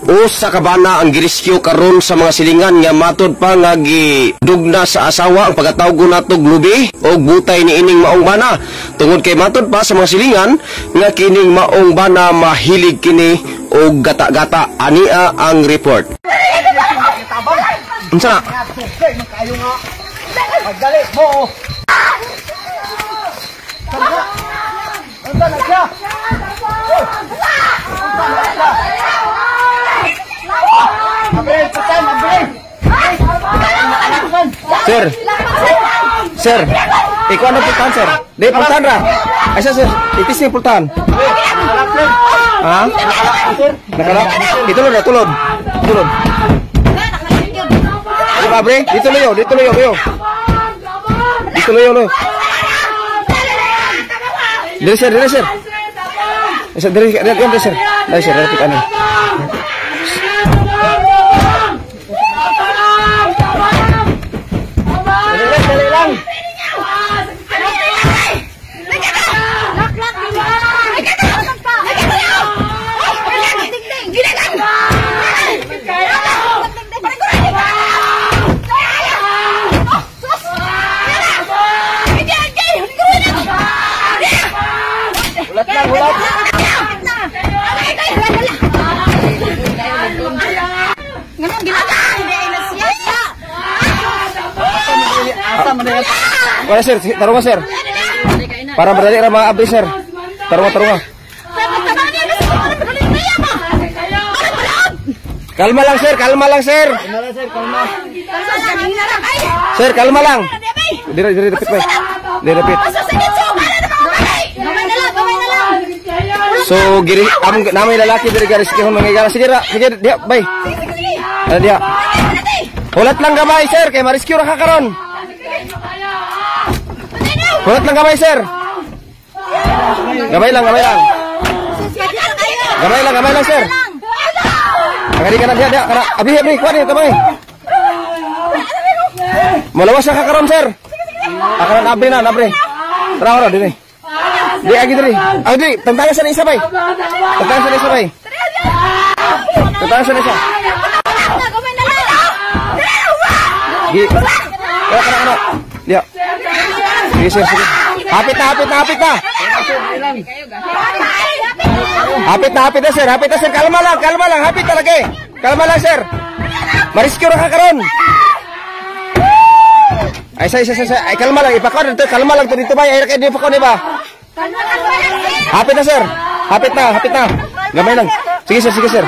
Usa ka bana ang girescue karon sa mga silingan nga matod pa nga gidugna sa asawa ang pagkatawag natog lubi o butay ni ining maong bana. Tungod kay matod pa sa mga silingan nga kining maong bana mahilig kini og gata-gata. Ania ang report. Unsa na? Magdali mo. Unsa na siya? Sir, ikaw ano pultahan, sir? Di, pultahan ra. Ay, sir, itis ni pultahan. Ha? Nakalak? Dito lo, tulod. Tulod. Di ba, bre? Dito lo, dito lo, yo. Dito lo, yo. Dili, sir, dili, sir. Dili, sir. Dili, sir, rapit ano. Wala sir, tarunga sir. Para berdali ra mga abri sir. Tarunga. Kalma lang sir, kalma lang sir. Sir, kalma lang. Diri repit bay. Diri repit. So giri among namay lalaki diri garis kihon mangigala. Sige dia bay. Dia. Ulat lang gamay sir, kay ma-rescue ra ka karon. Ulat lang gamay sir. Gamay lang. Gamay lang sir. Angari kana dia kana abi kuat ni kamay. Malawas ka karon sir. Akaran abri na, abri. Tara diri. Di agi diri. Agi tentang sa isa bay. Tentang sa isa bay. Tentang sa isa. Gi. Kana. Dia. Sige. Hapit na. Hapit na sir. Kalma lang. Hapit talaga. Kalma lang sir. Mariskyo ra ka karon. Ay say. Ay kalma lang. Ipakon dito. Kalma lang dito ba? Ay kay di pakon ba? Hapit na sir. Hapit na. Gamay lang. Sige sir.